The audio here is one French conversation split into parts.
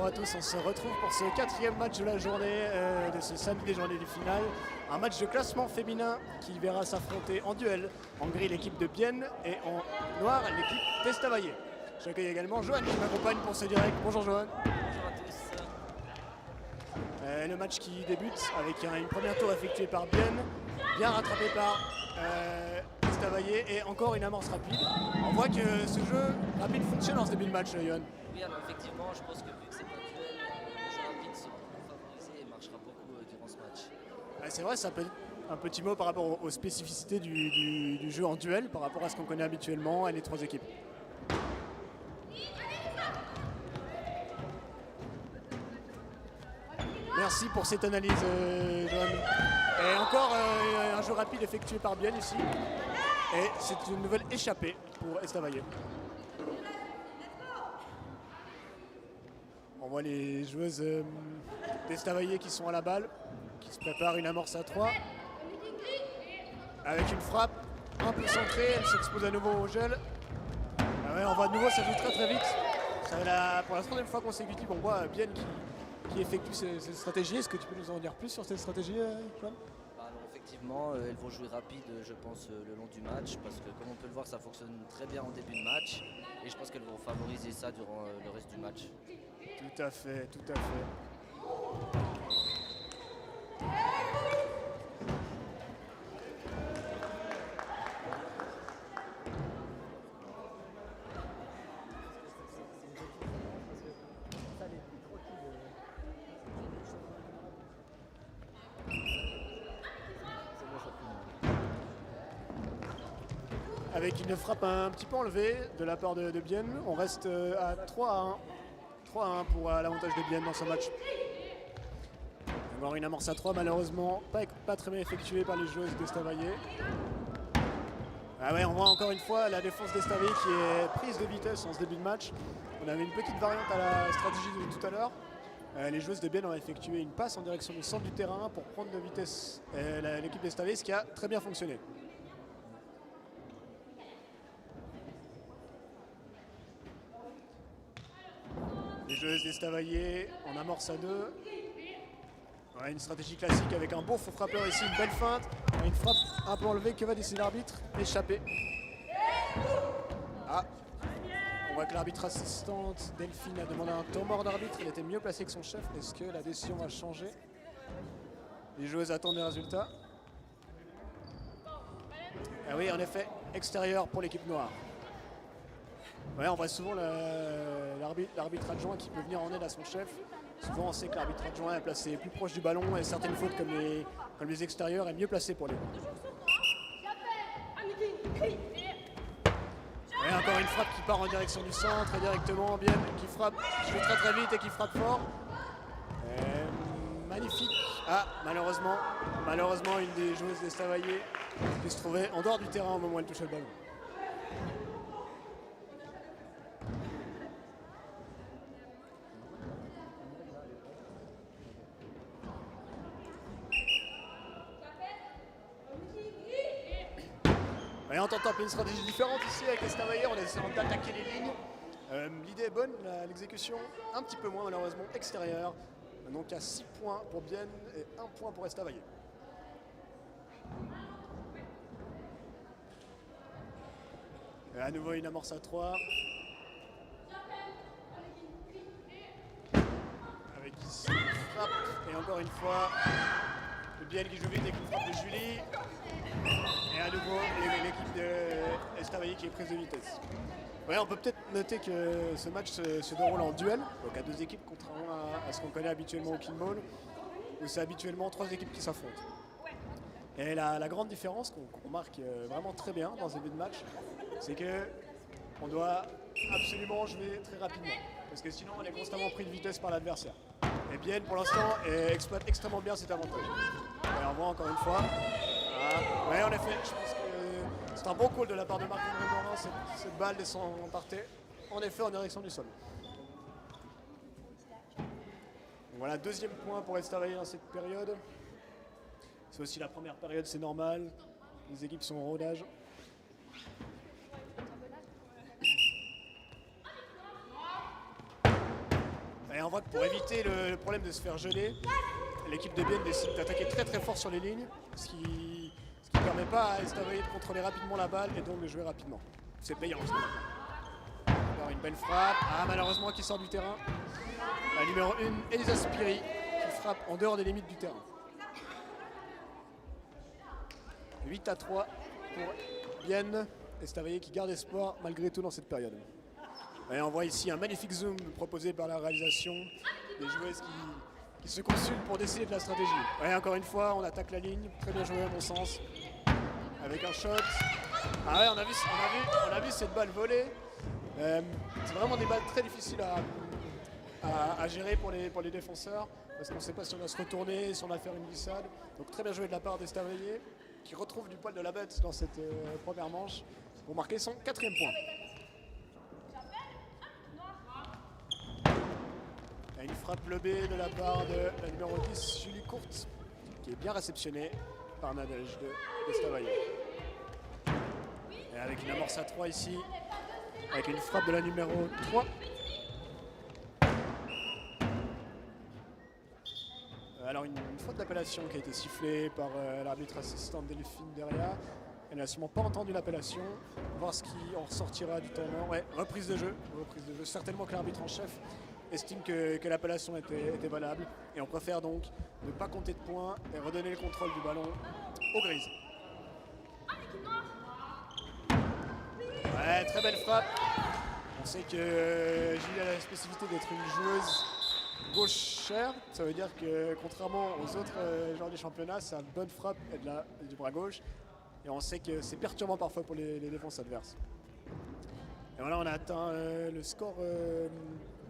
bonjour à tous, on se retrouve pour ce quatrième match de la journée, de ce samedi des journées du final. Un match de classement féminin qui verra s'affronter en duel en gris l'équipe de Bienne et en noir l'équipe d'Estavayer. J'accueille également Johan qui m'accompagne pour ce direct. Bonjour Johan. Bonjour à tous. Le match qui débute avec une première tour effectuée par Bienne, bien rattrapé par Estavayer et encore une amorce rapide. On voit que ce jeu rapide fonctionne en ce début de match, Johan. Oui, alors effectivement, je pense que vu que c'est un duel, le jeu rapide sera favorisé et marchera beaucoup durant ce match. C'est vrai, ça peut être un petit mot par rapport aux spécificités du jeu en duel, par rapport à ce qu'on connaît habituellement et les trois équipes. Merci pour cette analyse, Johan. Et encore un jeu rapide effectué par Bienne ici. Et c'est une nouvelle échappée pour Estavayer. On voit les joueuses d'Estavayer qui sont à la balle, qui se préparent une amorce à 3. Avec une frappe un peu centrée, elle s'expose à nouveau au gel. Ah ouais, on voit de nouveau, ça joue très très vite. Pour la troisième fois consécutive, on voit Bienne qui effectue cette stratégie. Est-ce que tu peux nous en dire plus sur cette stratégie, Johan ? Alors effectivement, elles vont jouer rapide, je pense, le long du match, parce que comme on peut le voir, ça fonctionne très bien en début de match. Et je pense qu'elles vont favoriser ça durant le reste du match. Tout à fait, tout à fait. Avec une frappe un petit peu enlevée de la part de Bienne, on reste à 3-1. 3-1 pour l'avantage de Bienne dans ce match. On va avoir une amorce à 3, malheureusement pas très bien effectuée par les joueuses d'Estavayer. Ah ouais, on voit encore une fois la défense d'Estavayer qui est prise de vitesse en ce début de match. On avait une petite variante à la stratégie de tout à l'heure. Les joueuses de Bienne ont effectué une passe en direction du centre du terrain pour prendre de vitesse l'équipe d'Estavayer, ce qui a très bien fonctionné. Les joueuses d'Estavayer en amorce à 2. Ouais, une stratégie classique avec un beau faux frappeur ici, une belle feinte. Une frappe un peu enlevée, que va décider l'arbitre ? Échappé. Ah, on voit que l'arbitre assistante Delphine a demandé un temps mort d'arbitre. Il était mieux placé que son chef. Est-ce que la décision va changer ? Les joueuses attendent les résultats. Ah oui, en effet, extérieur pour l'équipe noire. Ouais, on voit souvent l'arbitre adjoint qui peut venir en aide à son chef. Souvent, on sait que l'arbitre adjoint est placé plus proche du ballon et certaines fautes comme les extérieurs est mieux placé pour les. Ouais, encore une frappe qui part en direction du centre et directement bien, qui frappe, qui joue très très vite et qui frappe fort. Magnifique. Ah, malheureusement, une des joueuses d'Estavayer qui se trouvait en dehors du terrain au moment où elle touchait le ballon. Et on tente un peu une stratégie différente ici avec Estavayer, on essaie d'attaquer les lignes. L'idée est bonne, l'exécution un petit peu moins malheureusement extérieure. Donc à 6 points pour Bienne et 1 point pour Estavayer. Et à nouveau une amorce à 3. Avec ici une frappe et encore une fois Bienne qui joue vite avec une frappe de Julie. Et à nouveau l'équipe d'Estavayer qui est prise de vitesse. Ouais, on peut peut-être noter que ce match se déroule en duel, donc à 2 équipes, contrairement à ce qu'on connaît habituellement au Kinball, où c'est habituellement 3 équipes qui s'affrontent. Et la grande différence qu'on remarque vraiment très bien dans ce début de match, c'est qu'on doit absolument jouer très rapidement, parce que sinon on est constamment pris de vitesse par l'adversaire. Et Bienne pour l'instant exploite extrêmement bien cet avantage. Et on voit encore une fois. Ouais, en effet, je pense que c'est un bon call de la part de Marc-André Morin, cette balle descend en partait, en effet en direction du sol. Donc voilà, 2e point pour Estavayer dans cette période. C'est aussi la première période, c'est normal. Les équipes sont en rodage. Et on voit que pour éviter le problème de se faire geler, l'équipe de Bienne décide d'attaquer très très fort sur les lignes, ce qui ne permet pas à Estavayer de contrôler rapidement la balle et donc de jouer rapidement. C'est payant ce moment. Alors une belle frappe, malheureusement qui sort du terrain. La numéro 1, Elisa Spiri, qui frappe en dehors des limites du terrain. 8-3 pour Bienne. Estavayer qui garde espoir malgré tout dans cette période. Et on voit ici un magnifique zoom proposé par la réalisation des joueuses qui se consultent pour décider de la stratégie. Et encore une fois, on attaque la ligne, très bien joué à mon sens, avec un shot. Ah ouais, on a vu cette balle volée. C'est vraiment des balles très difficiles à gérer pour les défenseurs, parce qu'on ne sait pas si on va se retourner, si on va faire une glissade. Donc très bien joué de la part d'Estavayer, qui retrouve du poil de la bête dans cette première manche pour marquer son 4e point. Et une frappe lobée de la part de la numéro 10, Julie Courte, qui est bien réceptionnée par Nadège d'Estavayer. Et avec une amorce à 3 ici, avec une frappe de la numéro 3. Alors une faute d'appellation qui a été sifflée par l'arbitre assistante Delphine Deria. Elle n'a sûrement pas entendu l'appellation. On va voir ce qui en ressortira du temps mort. Ouais, reprise de jeu. Certainement que l'arbitre en chef estime que l'appellation était valable. Et on préfère donc ne pas compter de points et redonner le contrôle du ballon aux Grises. Ouais, très belle frappe. On sait que Julie a la spécificité d'être une joueuse gauchère. Ça veut dire que contrairement aux autres joueurs du championnat, sa bonne frappe est du bras gauche. Et on sait que c'est perturbant parfois pour les défenses adverses. Et voilà, on a atteint le score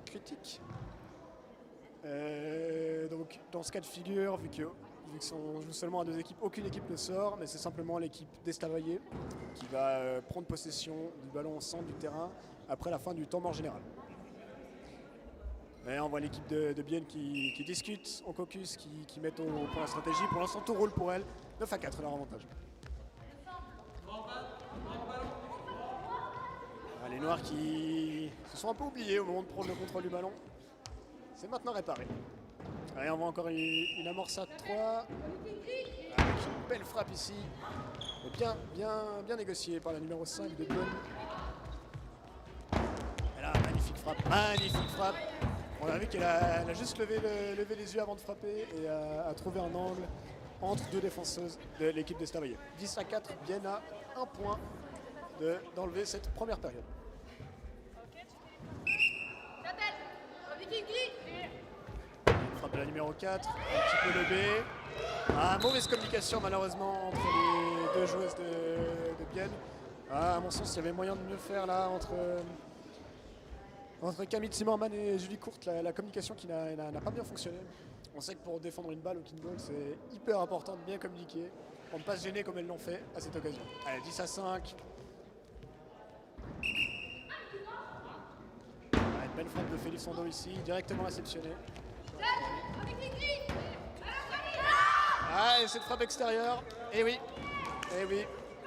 critique. Donc dans ce cas de figure, vu qu'on joue seulement à 2 équipes, aucune équipe ne sort, mais c'est simplement l'équipe d'Estavayer qui va prendre possession du ballon au centre du terrain après la fin du temps mort général. Et on voit l'équipe de Bienne qui discute au caucus, qui met au point la stratégie. Pour l'instant, tout roule pour elle. 9-4 leur avantage. Les Noirs qui se sont un peu oubliés au moment de prendre le contrôle du ballon. C'est maintenant réparé. Allez, on voit encore une amorce à 3. Avec une belle frappe ici. Bien négociée par la numéro 5 de Bienne. Et là, magnifique frappe. On a vu qu'elle a juste levé les yeux avant de frapper et a trouvé un angle entre 2 défenseuses de l'équipe d'Estavayer. 10-4, Bienne a 1 point d'enlever cette première période. Une frappe de la numéro 4, un petit peu lobé. Mauvaise communication malheureusement entre les 2 joueuses de Bienne. À mon sens, il y avait moyen de mieux faire là entre Camille Zimmermann et Julie Courte, la communication qui n'a pas bien fonctionné. On sait que pour défendre une balle au kickball, c'est hyper important de bien communiquer pour ne pas se gêner comme elles l'ont fait à cette occasion. Allez, 10-5. Une belle frappe de Félix Sondo ici, directement réceptionnée. Et cette frappe extérieure. Et oui.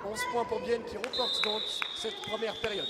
11 points pour Bienne qui remporte donc cette première période.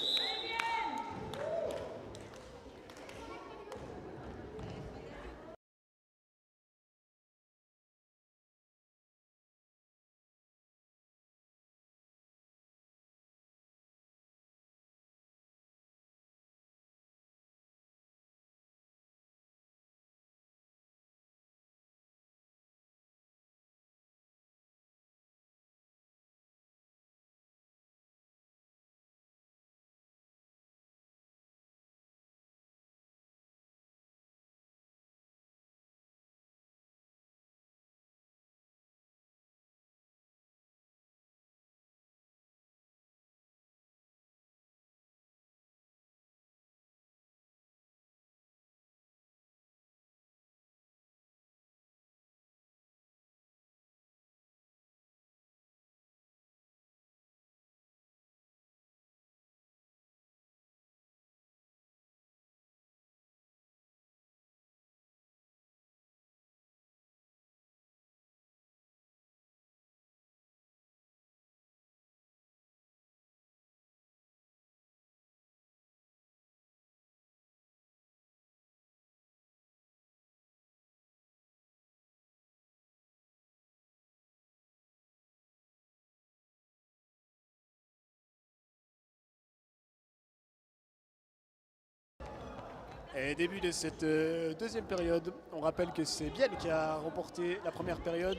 Et début de cette deuxième période, on rappelle que c'est Bienne qui a remporté la première période.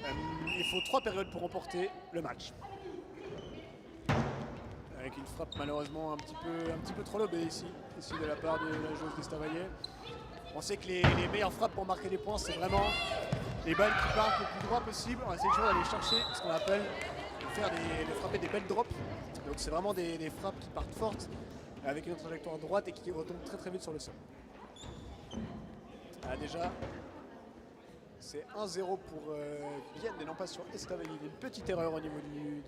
Il faut 3 périodes pour remporter le match. Avec une frappe malheureusement un petit peu trop lobée ici de la part de la joueuse d'Estavayer. On sait que les meilleures frappes pour marquer des points, c'est vraiment les balles qui partent le plus droit possible. On essaie toujours d'aller chercher ce qu'on appelle de frapper des belles drops. Donc c'est vraiment des frappes qui partent fortes avec une trajectoire droite et qui retombent très vite sur le sol. Ah, déjà, c'est 1-0 pour Bienne et non pas sur Estavayer. Il y a une petite erreur au niveau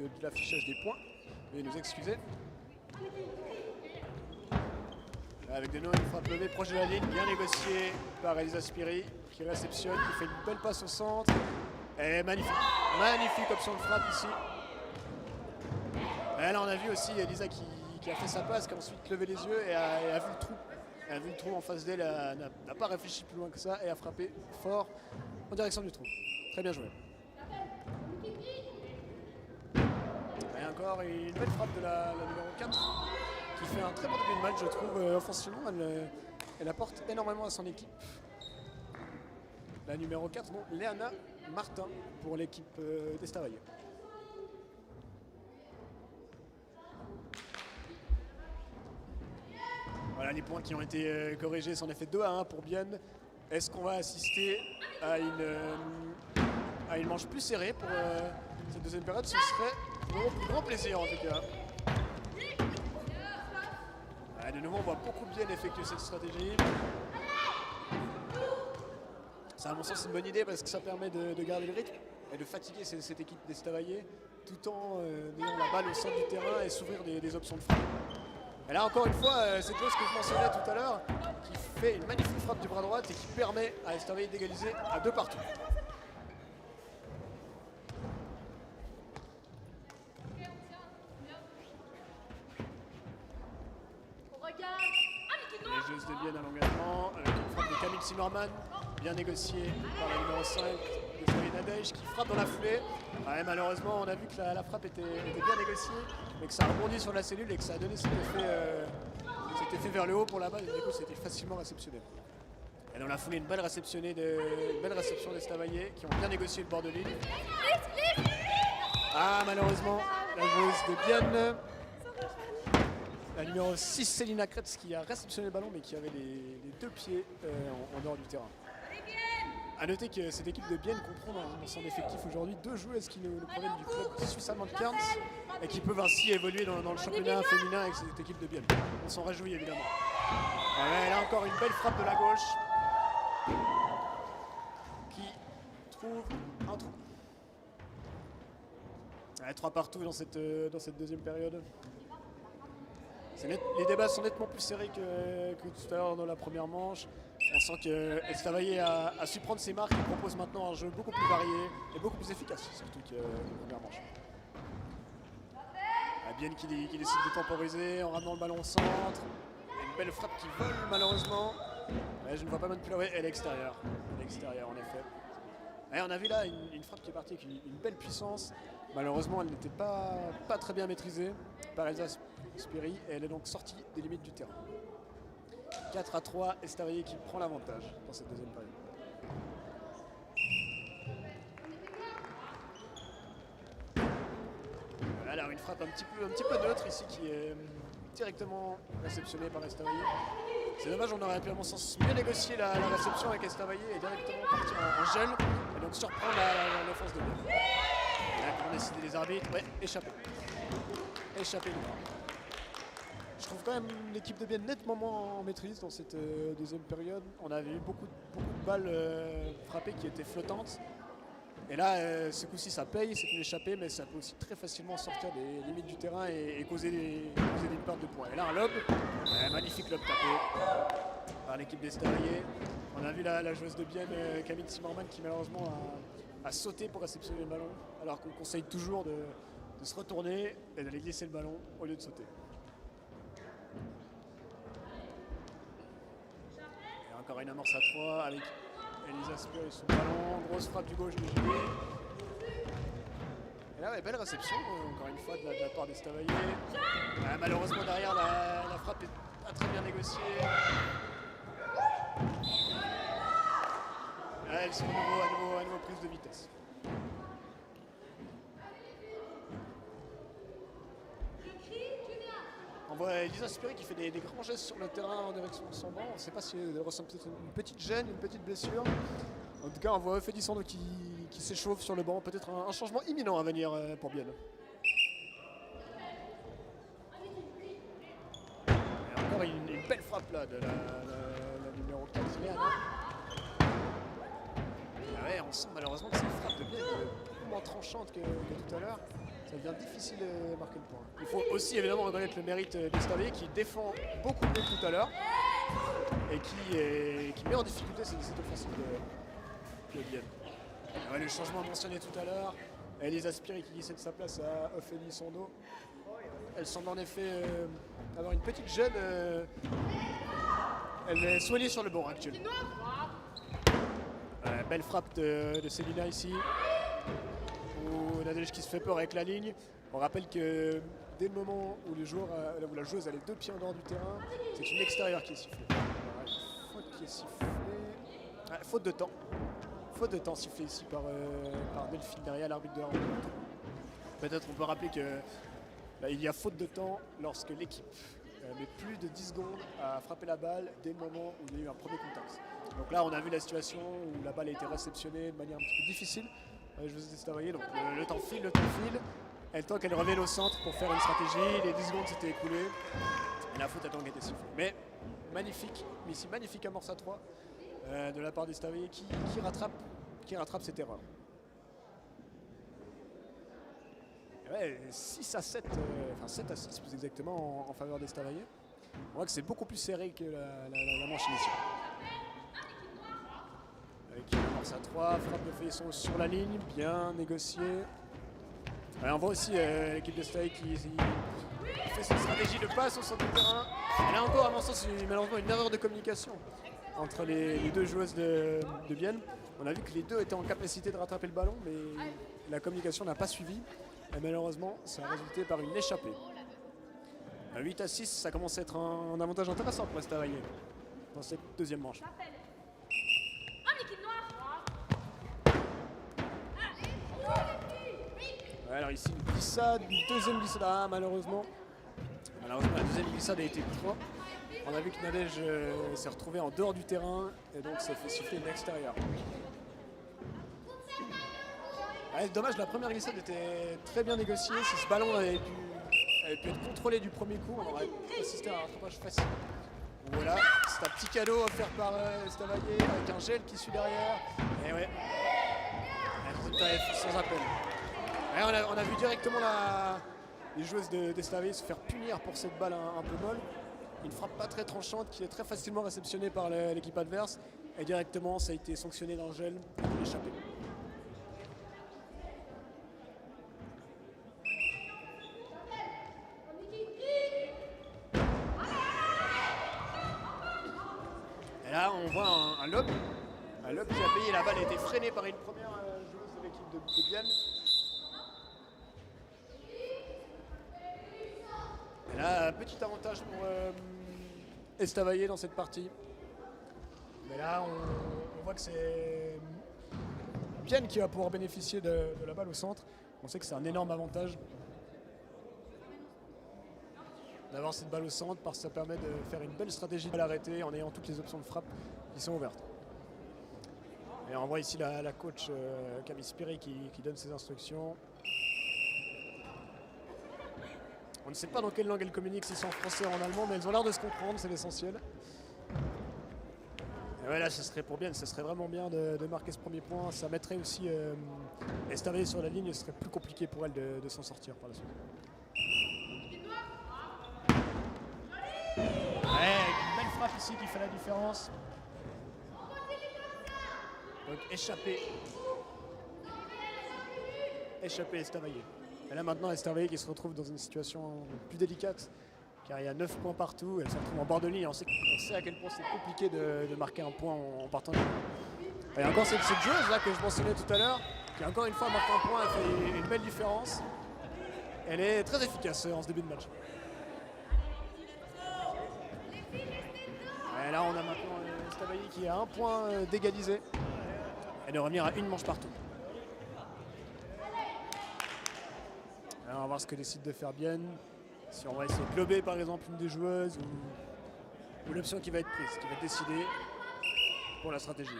de l'affichage des points. Veuillez nous excuser. Avec de nouveau une frappe levée proche de la ligne, bien négociée par Elisa Spiri qui réceptionne, qui fait une belle passe au centre. Et magnifique option de frappe ici. Et là on a vu aussi Elisa qui a fait sa passe, qui a ensuite levé les yeux et a vu le trou. Elle a vu le trou en face d'elle, n'a pas réfléchi plus loin que ça et a frappé fort en direction du trou. Très bien joué. Et encore une belle frappe de la numéro 4 qui fait un très bon début de match, je trouve. Offensivement, elle apporte énormément à son équipe. La numéro 4, bon, Léana Martin pour l'équipe d'Estavayer. Voilà les points qui ont été corrigés, c'en est fait 2-1 pour Bienne. Est-ce qu'on va assister à une manche plus serrée pour cette deuxième période? Ce serait mon plus grand plaisir en tout cas. De nouveau, on voit beaucoup Bienne effectuer cette stratégie. C'est à mon sens une bonne idée parce que ça permet de garder le rythme et de fatiguer cette équipe d'Estavayer tout en ayant la balle au centre du terrain et s'ouvrir des options de frappe. Et là encore une fois, cette chose que je mentionnais tout à l'heure, qui fait une magnifique frappe du bras droite et qui permet à Estavayer d'égaliser à 2 partout. Les joueuses de Bienne à l'engagement avec une frappe de Camille Zimmermann, bien négociée par la numéro 5 de Zoé Nadej qui frappe dans la foulée. Ouais, malheureusement, on a vu que la frappe était bien négociée, mais que ça rebondit sur la cellule et que ça a donné cet effet vers le haut pour la balle. Et du coup, c'était facilement réceptionné. Et dans la foulée, une belle réception d'Estavayer qui ont bien négocié le bord de ligne. Ah, malheureusement, la joueuse de Bienne. La numéro 6, Célina Kretz, qui a réceptionné le ballon mais qui avait les 2 pieds en dehors du terrain. A noter que cette équipe de Bienne comprend dans son effectif aujourd'hui 2 joueuses qui nous proviennent du club suisse allemand de Cairns et qui peuvent ainsi évoluer dans le championnat féminin avec cette équipe de Bienne. On s'en réjouit évidemment. Ouais, là encore une belle frappe de la gauche qui trouve un trou. Ouais, 3 partout dans cette deuxième période. Les débats sont nettement plus serrés que tout à l'heure dans la première manche. On sent que Estavayer a su prendre ses marques et propose maintenant un jeu beaucoup plus varié et beaucoup plus efficace, surtout que la première manche. Bienne qui décide de temporiser en ramenant le ballon au centre. Une belle frappe qui vole malheureusement. Ouais, je ne vois pas manipulée, elle est extérieure. Elle est extérieure en effet. Et on a vu là une frappe qui est partie avec une belle puissance. Malheureusement, elle n'était pas très bien maîtrisée par Elsa Spiri et elle est donc sortie des limites du terrain. 4-3, Estavayer qui prend l'avantage dans cette deuxième période. Voilà, alors une frappe un petit peu neutre ici qui est directement réceptionnée par Estavayer. C'est dommage, on aurait pu à mon sens mieux négocier la réception avec Estavayer et directement partir en gel et donc surprendre l'offense de Bienne. Là, pour décider les arbitres, ouais, échappé. Échappé du bras. Je trouve quand même l'équipe de Bienne nettement moins en maîtrise dans cette deuxième période. On avait eu beaucoup de balles frappées qui étaient flottantes. Et là, ce coup-ci, ça paye, c'est une échappée, mais ça peut aussi très facilement sortir des limites du terrain et causer des pertes de points. Et là, un lob, magnifique lob tapé par l'équipe d'Estavayer. On a vu la joueuse de Bienne, Camille Zimmermann, qui malheureusement a sauté pour réceptionner le ballon, alors qu'on conseille toujours de se retourner et d'aller glisser le ballon au lieu de sauter. Encore une amorce à 3 avec Elisa Spiri et son ballon. Grosse frappe du gauche de Julie. Et Là, ouais, belle réception, encore une fois, de la part d'Estavayer. Malheureusement, derrière, la frappe est pas très bien négociée. Elles sont à nouveau prises de vitesse. On voit Elisa Spiri qui fait des grands gestes sur le terrain en direction de son banc. On ne sait pas si elle ressent peut-être une petite gêne, une petite blessure. En tout cas, on voit Ophélie Sando qui s'échauffe sur le banc. Peut-être un changement imminent à venir pour Bienne. Et encore une belle frappe là de la numéro 4, Léana. Ouais, on sent malheureusement que cette frappe de Bienne est beaucoup moins tranchante que tout à l'heure. Ça devient difficile de marquer le point. Il faut aussi évidemment reconnaître le mérite d'Estavayer qui défend beaucoup mieux que tout à l'heure et qui met en difficulté cette offensive de Bienne. Ouais, le changement mentionné tout à l'heure, Elisa Spiri qui glissait de sa place à Ophélie Sando. Elle semble en effet avoir une petite gêne. Elle est soignée sur le banc actuellement. Belle frappe de Célina ici. Nadège qui se fait peur avec la ligne. On rappelle que dès le moment où la joueuse a les 2 pieds en dehors du terrain, c'est une extérieure qui est sifflée. Faute qui est sifflée. Faute de temps. Faute de temps sifflée ici par Delphine derrière l'arbitre de la rencontre. Peut-être on peut rappeler qu'il y a faute de temps lorsque l'équipe met plus de 10 secondes à frapper la balle dès le moment où il y a eu un premier contact. Donc là on a vu la situation où la balle a été réceptionnée de manière un petit peu difficile. Je vous ai d'Estavayer, donc le temps file, et le temps qu'elle revienne au centre pour faire une stratégie, les 10 secondes s'étaient écoulées, et la faute a donc été sifflée. Mais magnifique amorce à 3 de la part d'Estavayer qui rattrape cette erreur. Et ouais, 6 à 7, enfin 7 à 6 plus exactement en faveur d'Estavayer. On voit que c'est beaucoup plus serré que la manche initiale. Avec une amorce à 3, frappe de Feilson sur la ligne, bien négociée. Ouais, on voit aussi l'équipe d'Estavayer qui fait cette stratégie de passe au centre du terrain. Elle a encore, à mon sens, malheureusement une erreur de communication entre les deux joueuses de Bienne. On a vu que les deux étaient en capacité de rattraper le ballon, mais la communication n'a pas suivi. Et malheureusement, ça a résulté par une échappée. À 8 à 6, ça commence à être un avantage intéressant pour Estavayer dans cette deuxième manche. Ouais, alors ici une glissade, une deuxième glissade, malheureusement la deuxième glissade a été trop. On a vu que Nadège s'est retrouvé en dehors du terrain et donc ça fait siffler une extérieure. Ouais, dommage, la première glissade était très bien négociée. Si ce ballon avait pu être contrôlé du premier coup, on aurait assisté à un rattrapage facile. Voilà, c'est un petit cadeau offert par Estavayer avec un gel qui suit derrière. Et ouais, le résultat est sans appel. Ouais, on a vu directement les joueuses d'Estavayer se faire punir pour cette balle un peu molle. Une frappe pas très tranchante qui est très facilement réceptionnée par l'équipe adverse. Et directement, ça a été sanctionné dans le gel et échappé. Et là, on voit un lob. Un lob qui a payé. La balle a été freinée par une première joueuse de l'équipe de Bienne. Et là, petit avantage pour Estavayer dans cette partie. Mais là, on voit que c'est Bienne qui va pouvoir bénéficier de la balle au centre. On sait que c'est un énorme avantage d'avoir cette balle au centre parce que ça permet de faire une belle stratégie de l'arrêter en ayant toutes les options de frappe qui sont ouvertes. Et on voit ici la coach Camille Spiri qui donne ses instructions. On ne sait pas dans quelle langue elles communiquent, si c'est en français ou en allemand, mais elles ont l'air de se comprendre, c'est l'essentiel. Et ouais, là, ce serait pour Bienne, ce serait vraiment bien de marquer ce premier point. Ça mettrait aussi Estavayer sur la ligne, ce serait plus compliqué pour elle de s'en sortir par la suite. Ouais, une belle frappe ici qui fait la différence. Donc échappé Estavayer. Et là maintenant Estavayer qui se retrouve dans une situation plus délicate car il y a 9 points partout, elle se retrouve en bord de ligne. On sait à quel point c'est compliqué de marquer un point en partant de ligne. Et encore cette joueuse là que je mentionnais tout à l'heure, qui encore une fois marque un point, elle fait une belle différence. Elle est très efficace en ce début de match. Et là, on a maintenant Estavayer qui a un point d'égalisé et de revenir à une manche partout. Alors, on va voir ce que décide de faire Bien. Si on va essayer de glober par exemple une des joueuses ou l'option qui va être prise, qui va être décidée pour la stratégie.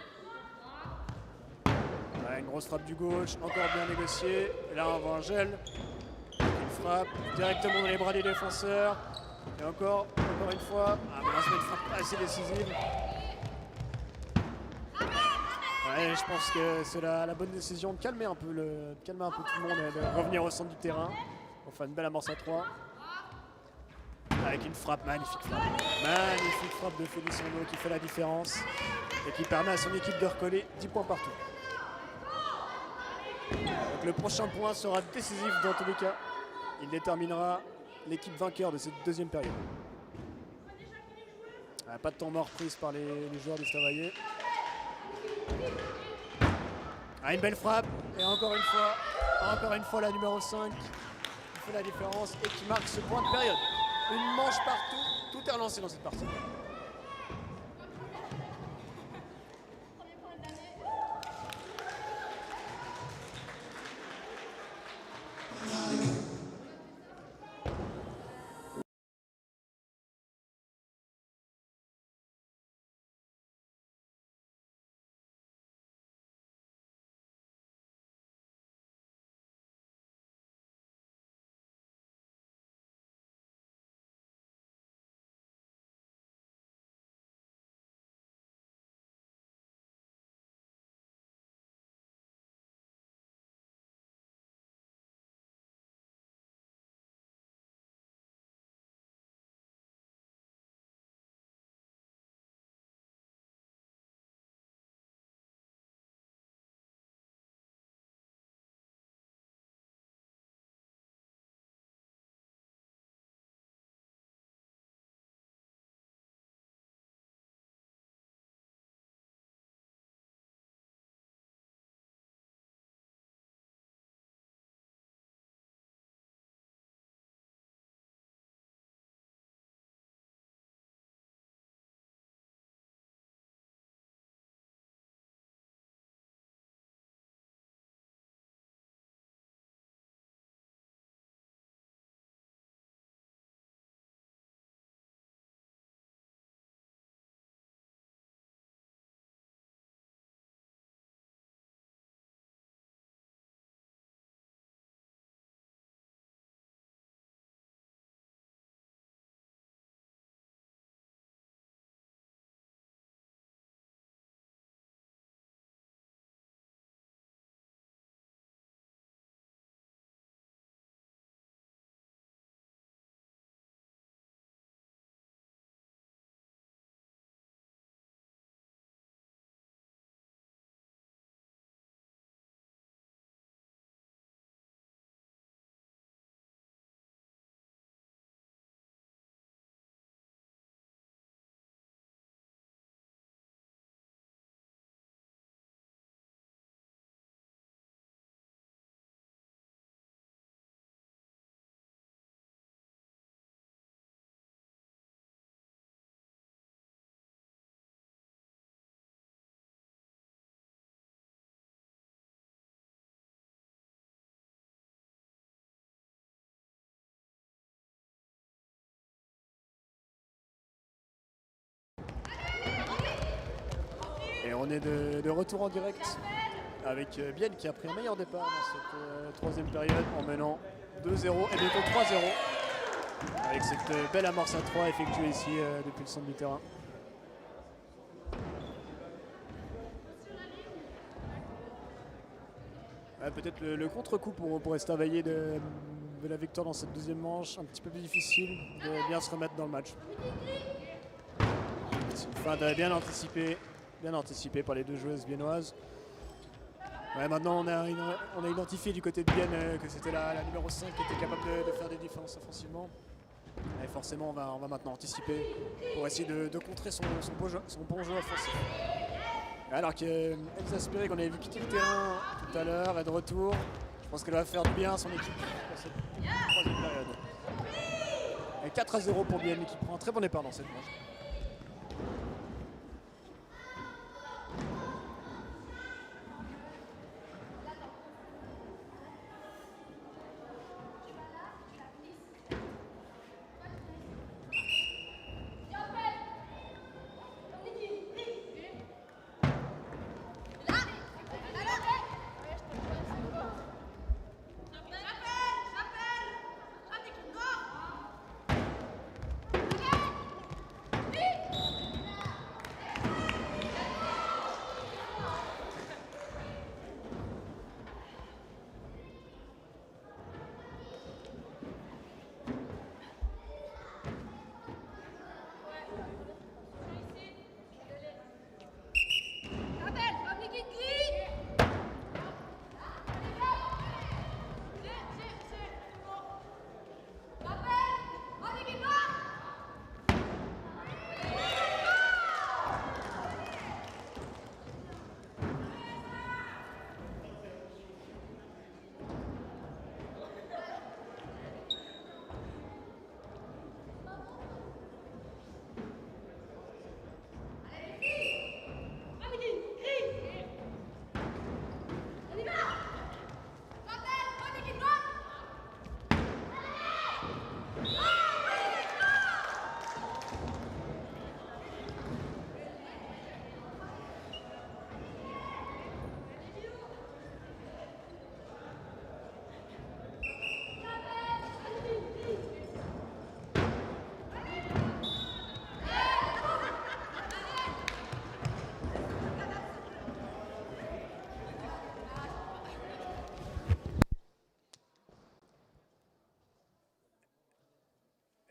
Ouais, une grosse frappe du gauche, encore bien négociée. Et là, on voit un gel. Une frappe directement dans les bras des défenseurs. Et encore une fois, une frappe assez décisive. Ouais, je pense que c'est la bonne décision de calmer un peu tout le monde et de revenir au centre du terrain. On fait une belle amorce à 3. Avec une frappe, magnifique frappe de Feliciano qui fait la différence et qui permet à son équipe de recoller 10 points partout. Donc le prochain point sera décisif dans tous les cas. Il déterminera l'équipe vainqueur de cette deuxième période. Pas de temps mort prise par les joueurs d'Estavayer. Une belle frappe et encore une fois la numéro 5 qui fait la différence et qui marque ce point de période. Une manche partout, tout est relancé dans cette partie. Et on est de retour en direct avec Bien qui a pris un meilleur départ dans cette troisième période en menant 2-0 et bientôt 3-0 avec cette belle amorce à 3 effectuée ici depuis le centre du terrain. Peut-être le contre-coup pour Estavayer de la victoire dans cette deuxième manche, un petit peu plus difficile de bien se remettre dans le match. C'est une fin bien anticipée par les deux joueuses viennoises. Ouais, maintenant on a identifié du côté de Bien que c'était la numéro 5 qui était capable de faire des différences offensivement. Et forcément on va maintenant anticiper pour essayer de contrer son bon jeu offensif. Alors qu'Elsa Spiri, qu'on avait vu quitter le terrain tout à l'heure, est de retour. Je pense qu'elle va faire du bien à son équipe dans cette troisième période. Et 4-0 pour Bienne qui prend un très bon départ dans cette manche.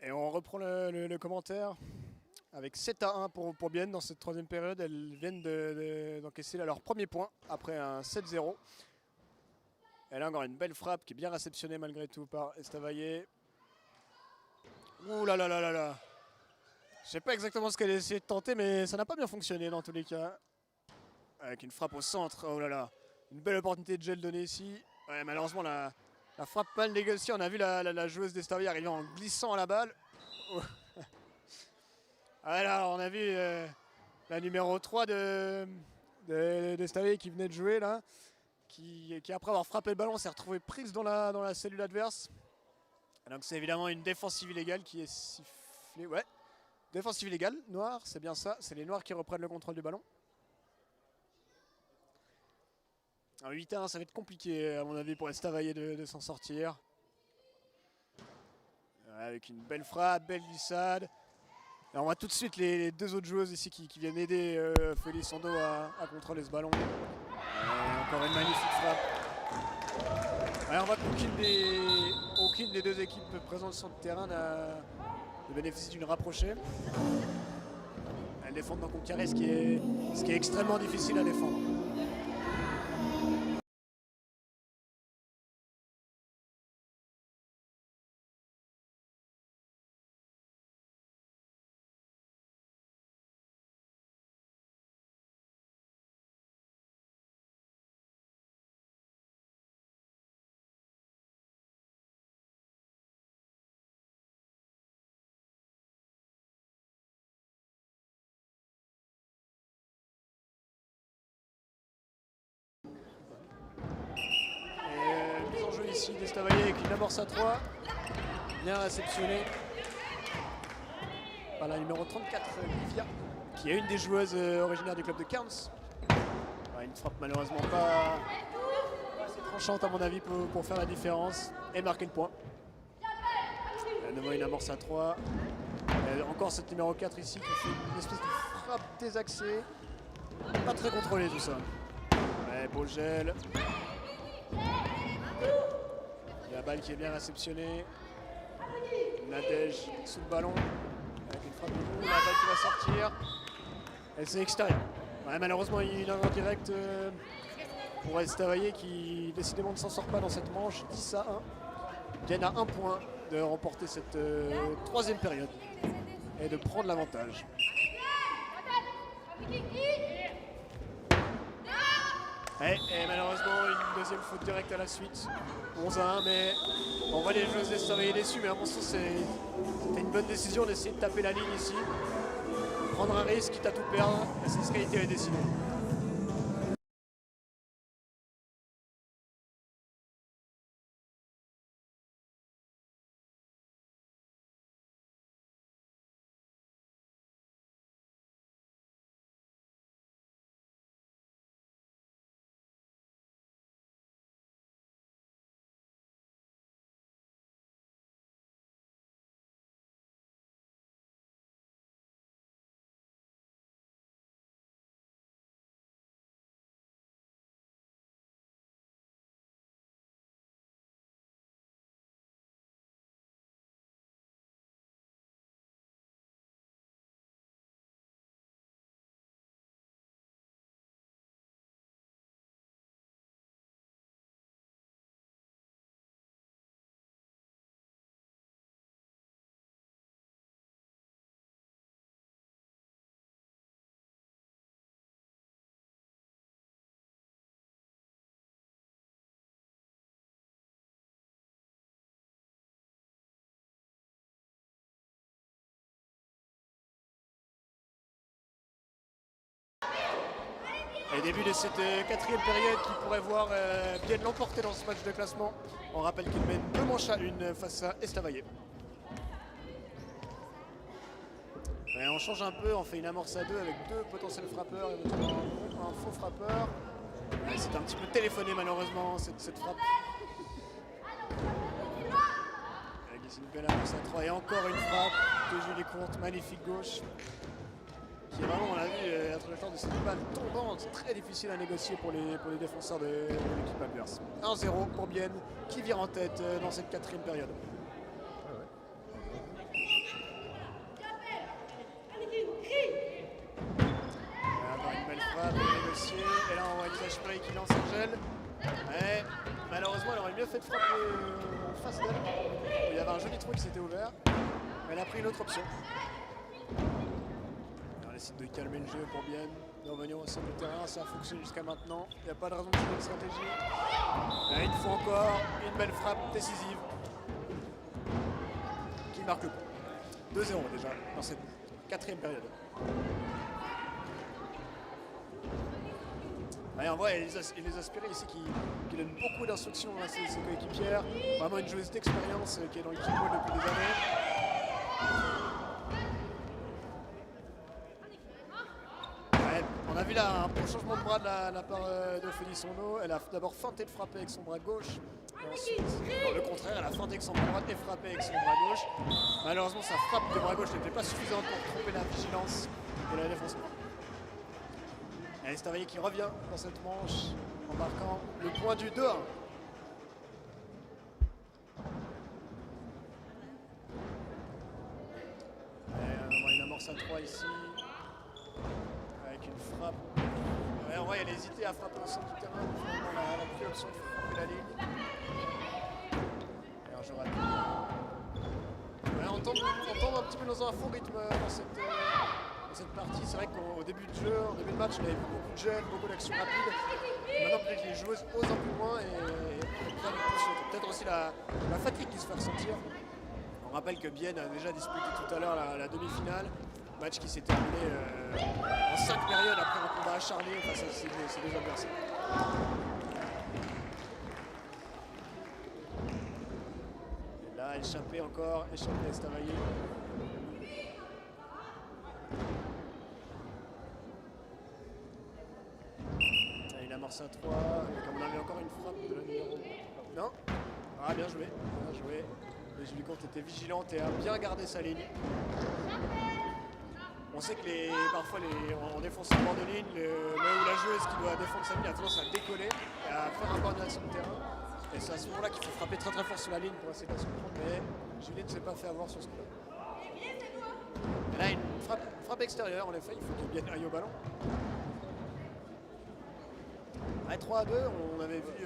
Et on reprend le commentaire avec 7-1 pour Bienne dans cette troisième période. Elles viennent d'encaisser leur premier point après un 7-0. Elle a encore une belle frappe qui est bien réceptionnée malgré tout par Estavayer. Ouh là là là là là. Je sais pas exactement ce qu'elle a essayé de tenter, mais ça n'a pas bien fonctionné dans tous les cas. Avec une frappe au centre, oh là là. Une belle opportunité de gel donnée ici. Ouais, malheureusement la frappe mal négociée. On a vu la joueuse d'Estavayer arriver en glissant à la balle. Oh. Alors on a vu la numéro 3 d'Estavayer qui venait de jouer là. Qui après avoir frappé le ballon s'est retrouvée prise dans la cellule adverse. Donc c'est évidemment une défensive illégale qui est sifflée. Ouais, défensive illégale, noire, c'est bien ça. C'est les noirs qui reprennent le contrôle du ballon. En 8-1, ça va être compliqué à mon avis pour Estavayer de s'en sortir. Avec une belle frappe, belle glissade. Et on voit tout de suite les deux autres joueuses ici qui viennent aider Félix Sando à contrôler ce ballon. Encore une magnifique frappe. Ouais, on voit qu'aucune des deux équipes présentes sur le terrain n'a le bénéfice d'une rapprochée. Elles défendent donc au carré, ce qui est extrêmement difficile à défendre. Ici d'Estavayer avec une amorce à 3, bien réceptionnée par la numéro 34, Livia, qui est une des joueuses originaires du club de Cairns. Ouais, une frappe malheureusement pas assez tranchante à mon avis pour faire la différence et marquer le point. À nouveau une amorce à 3. Encore cette numéro 4 ici qui fait une espèce de frappe désaxée. Pas très contrôlé tout ça. Ouais, beau gel. La balle qui est bien réceptionnée. Nadège sous le ballon. Avec une frappe de bout. La balle qui va sortir. Et c'est extérieur. Ouais, malheureusement, il y a une erreur directe pour Estavayer qui décidément ne s'en sort pas dans cette manche. 10-1. Viennent à 1 point de remporter cette troisième période et de prendre l'avantage. Et malheureusement, une deuxième faute directe à la suite. 11-1, mais on voit les joueurs d'Estavayer déçus, mais à mon sens, c'était une bonne décision d'essayer de taper la ligne ici. Prendre un risque, quitte à tout perdre, et c'est ce qui a été décidé. Et début de cette quatrième période qui pourrait voir Bienne l'emporter dans ce match de classement. On rappelle qu'il mène 2 manches à 1 face à Estavayer. Et on change un peu, on fait une amorce à 2 avec 2 potentiels frappeurs et un faux frappeur. C'est un petit peu téléphoné malheureusement cette frappe. Avec une belle amorce à 3 et encore une frappe de Julie Comte, magnifique gauche. Qui est vraiment, on l'a vu, la trajectoire de cette balle tombante, très difficile à négocier pour les défenseurs de l'équipe adverse. 1-0 pour Bienne, qui vire en tête dans cette quatrième période. Une belle frappe négociée, et là on voit Lisa Spray qui lance un gel. Ouais, malheureusement elle aurait mieux fait de frapper en face d'elle. Il y avait un joli trou qui s'était ouvert, mais elle a pris une autre option. On essaie de calmer le jeu pour Bienne, de revenir au centre du terrain, ça a fonctionné jusqu'à maintenant, il n'y a pas de raison de changer de stratégie. Et une fois encore, une belle frappe décisive qui marque le coup. 2-0 déjà dans cette quatrième période. Et on voit les aspirés ici qui donnent beaucoup d'instructions à ses coéquipières. Vraiment une joueuse d'expérience qui est dans l'équipe depuis des années. On a vu là un beau changement de bras de la part d'Ophélie Sonneau. Elle a d'abord feinté de frapper avec son bras gauche. Et ensuite, le contraire, elle a feinté avec son bras droit et frappé avec son bras gauche. Malheureusement, sa frappe de bras gauche n'était pas suffisante pour tromper la vigilance de la défense. Et Estavayer qui revient dans cette manche en marquant le point du 2-1. On voit une amorce à 3 ici. Avec une frappe. Ouais, en vrai, elle a hésité à frapper au centre du terrain. Finalement, elle a pris l'option de frapper la ligne. Et un jeu rapide. Ouais, on tombe un petit peu dans un faux rythme dans cette partie. C'est vrai qu'au début de jeu, au début de match, on avait vu beaucoup de jeunes, beaucoup d'actions rapides. Maintenant, peut-être que les joueuses osent un peu moins et peut-être aussi la fatigue qui se fait ressentir. On rappelle que Bienne a déjà disputé tout à l'heure la demi-finale. Match qui s'est terminé en 5 périodes après un combat acharné face à ses deux adversaires. Et là, échappé à Estavayer. Et il amorce à 3, comme on avait encore une frappe de la numéro. Non. Ah, bien joué, bien joué. Mais Julie Comte était vigilante et a bien gardé sa ligne. On sait que parfois en défense en bord de ligne, là où la joueuse qui doit défendre sa ligne a tendance à décoller et à faire un bord direction de terrain. Et c'est à ce moment-là qu'il faut frapper très très fort sur la ligne pour essayer de se comprendre. Mais Julie ne s'est pas fait avoir sur ce coup-là. Et là, une frappe extérieure, en effet, il faut qu'il aille au ballon. À 3-2, on avait vu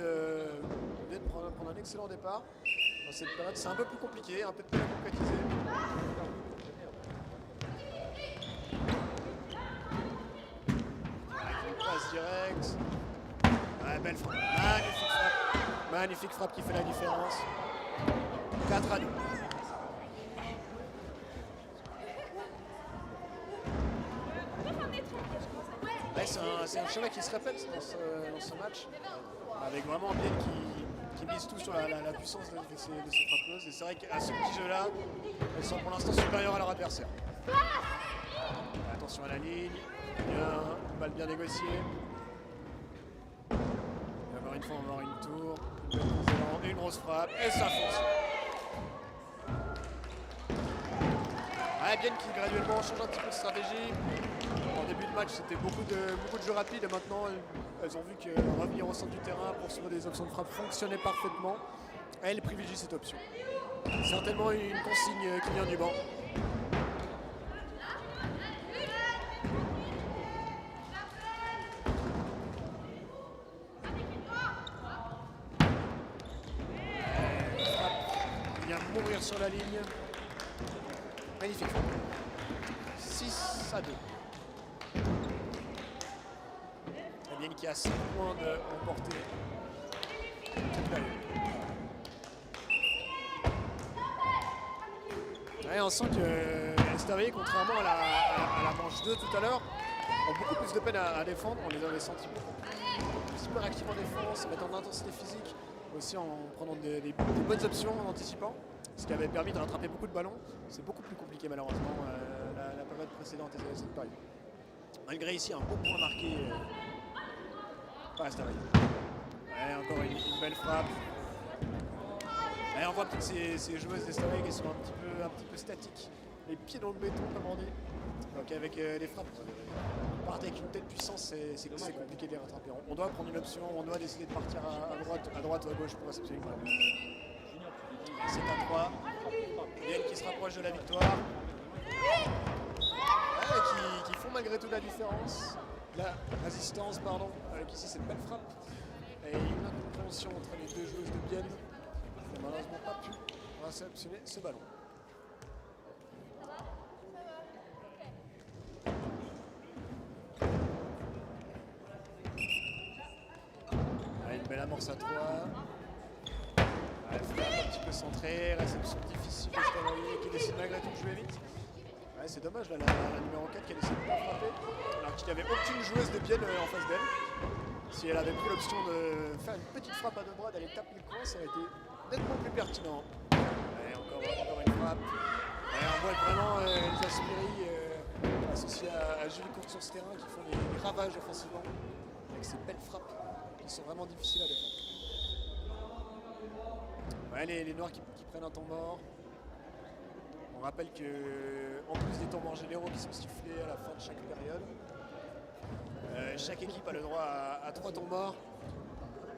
Bienne prendre un excellent départ. Dans cette période, c'est un peu plus compliqué, un peu plus concrétisé. Passe direct. Belle frappe. Magnifique frappe qui fait la différence. 4-2. Ouais, c'est un schéma qui se répète dans ce match, avec vraiment Bienne qui mise tout sur la puissance de ces frappeuses. Et c'est vrai qu'à ce petit jeu-là, elles sont pour l'instant supérieures à leur adversaire. Attention à la ligne, une balle bien négociée. Et encore une fois, on va avoir une tour, une belle prise d'élan et une grosse frappe, et ça fonce. Ouais, Bienne qui graduellement change un petit peu de stratégie. En début de match, c'était beaucoup de jeux rapides, et maintenant elles ont vu que revenir au centre du terrain pour trouver des options de frappe fonctionnait parfaitement. Elles privilégient cette option. Certainement une consigne qui vient du banc. Il vient mourir sur la ligne. Magnifique. 6-2. Bienne qui a 5 points de remporter. Ouais, on sent que Estavayer, contrairement à la manche 2 tout à l'heure, ont beaucoup plus de peine à défendre. On les avait sentis beaucoup super actifs en défense, en mettant de l'intensité physique, aussi en prenant des bonnes options, en anticipant, ce qui avait permis de rattraper beaucoup de ballons. C'est beaucoup plus compliqué malheureusement la période précédente et cette période. Malgré ici un beau point marqué par Estavayer. Ouais, encore une belle frappe. Et on voit toutes ces joueuses d'Estavayer qui sont un petit peu statiques, les pieds dans le béton comme on dit. Donc avec les frappes partent avec une telle puissance, c'est compliqué de les rattraper. On doit prendre une option, on doit décider de partir à droite ou à gauche pour réceptionner une balle. C'est à 3. Bienne qui se rapproche de la victoire. Ouais, qui font malgré tout la différence. La résistance, pardon, avec ici cette belle frappe. Et une incompréhension entre les deux joueuses de Bienne. Qui n'ont malheureusement pas pu réceptionner ce ballon. Une belle amorce à 3. Un petit peu centré, réception difficile de Estavayer qui décide malgré tout de jouer vite. Ouais, c'est dommage là, la numéro 4 qui a décidé de ne pas frapper, alors qu'il n'y avait aucune joueuse de Bienne en face d'elle. Si elle avait pris l'option de faire une petite frappe à deux bras, d'aller taper le coin, ça aurait été nettement plus pertinent. Ouais, encore une frappe. Ouais, on voit vraiment les Aspiri associés à Julie Courte sur ce terrain qui font des ravages offensivement avec ces belles frappes qui sont vraiment difficiles à défendre. Ouais, les Noirs qui prennent un temps mort. On rappelle qu'en plus des temps morts généraux qui sont sifflés à la fin de chaque période, chaque équipe a le droit à 3 temps morts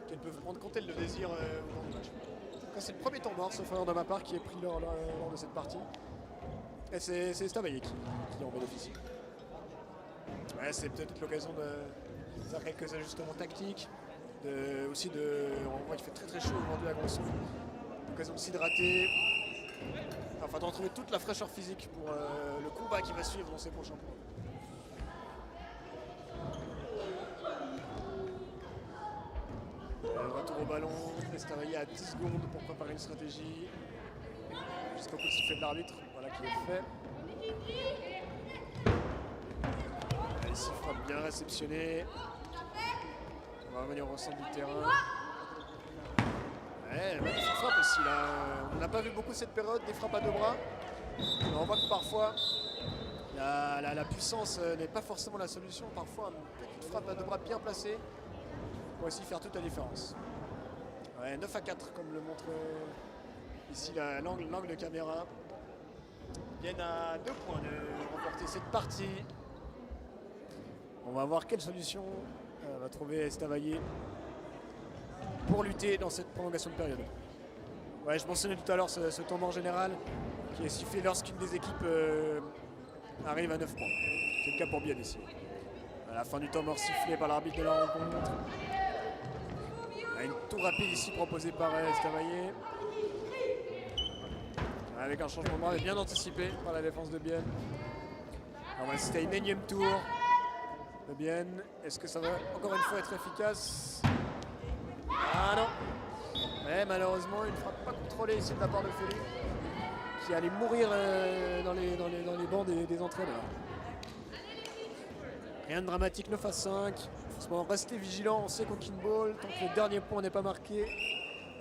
qu'elles peuvent prendre quand elles le désirent au long du match. C'est le premier temps mort, sauf erreur de ma part, qui est pris lors de cette partie. Et c'est Estavayer qui en bénéficie. Ouais, c'est peut-être l'occasion de faire quelques ajustements tactiques. On voit qu'il fait très chaud aujourd'hui à Grosson. L'occasion de s'hydrater. Enfin, de retrouver toute la fraîcheur physique pour le combat qui va suivre dans ces prochains points. Retour au ballon, Estavayer à 10 secondes pour préparer une stratégie. Jusqu'au coup de sifflet de l'arbitre, voilà qui est fait. Ici, frappe bien réceptionnée. On va revenir au centre du terrain. Ouais, magnifique frappe aussi là. On n'a pas vu beaucoup cette période des frappes à deux bras. On voit que parfois la puissance n'est pas forcément la solution. Parfois une petite frappe à deux bras bien placée pour aussi faire toute la différence. Ouais, 9-4 comme le montre ici l'angle de caméra. Viennent à 2 points de remporter cette partie. On va voir quelle solution va trouver Estavayer pour lutter dans cette prolongation de période. Ouais, je mentionnais tout à l'heure ce temps mort général qui est sifflé lorsqu'une des équipes arrive à 9 points. C'est le cas pour Bienne ici. À la fin du temps mort sifflé par l'arbitre de la rencontre. Une tour rapide ici proposée par Estavayer. Avec un changement de bras bien anticipé par la défense de Bienne. On va assister à une énième tour de Bienne. Est-ce que ça va encore une fois être efficace? Ah non. Ouais, malheureusement, une frappe pas contrôlée ici de la part de Félix, qui allait mourir dans les bancs des entraîneurs. Rien de dramatique, 9 à 5. Restez vigilants, on sait qu'au Kinball, tant que le dernier point n'est pas marqué,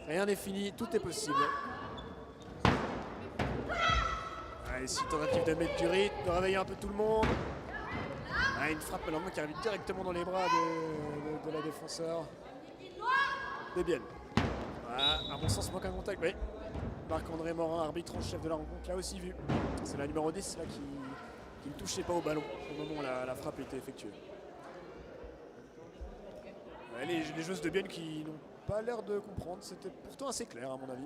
rien n'est fini, tout est possible. Allez, ici, tentative de mettre du rythme, de réveiller un peu tout le monde. Ah, une frappe malheureusement qui arrive directement dans les bras de la défenseur. De Bienne. Voilà, à mon sens, manque un contact. Oui. Marc-André Morin, arbitre en chef de la rencontre, l'a aussi vu. C'est la numéro 10 là, qui ne touchait pas au ballon au moment où la frappe était effectuée. Ouais, les joueuses de Bienne qui n'ont pas l'air de comprendre, c'était pourtant assez clair à mon avis.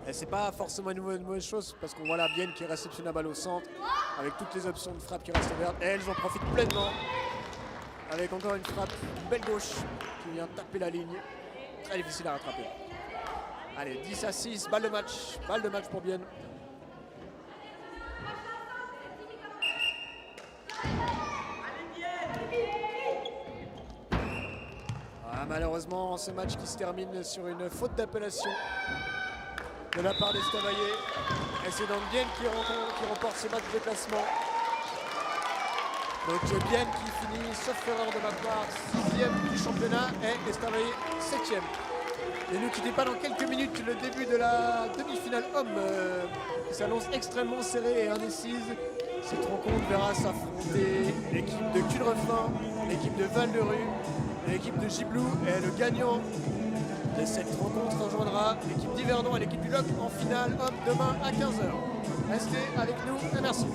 Et c'est pas forcément une mauvaise chose parce qu'on voit la Bienne qui réceptionne la balle au centre avec toutes les options de frappe qui restent ouvertes. Et elles en profitent pleinement avec encore une frappe, une belle gauche qui vient taper la ligne. Très difficile à rattraper. Allez, 10 à 6, balle de match pour Bienne. Ah, malheureusement, ce match qui se termine sur une faute d'appellation de la part d'Estavayer. Et c'est donc Bienne qui remporte ce match de déplacement. Donc Bienne qui finit, sauf erreur de ma part, 6e du championnat et Estavayer 7e. Et nous qui dit pas dans quelques minutes le début de la demi-finale homme qui s'annonce extrêmement serrée et indécise. Cette rencontre verra s'affronter l'équipe de Culrefin, l'équipe de Val-de-Rue, l'équipe de Gibloux et le gagnant de cette rencontre rejoindra l'équipe d'Yverdon et l'équipe du Loc en finale homme demain à 15h. Restez avec nous et merci.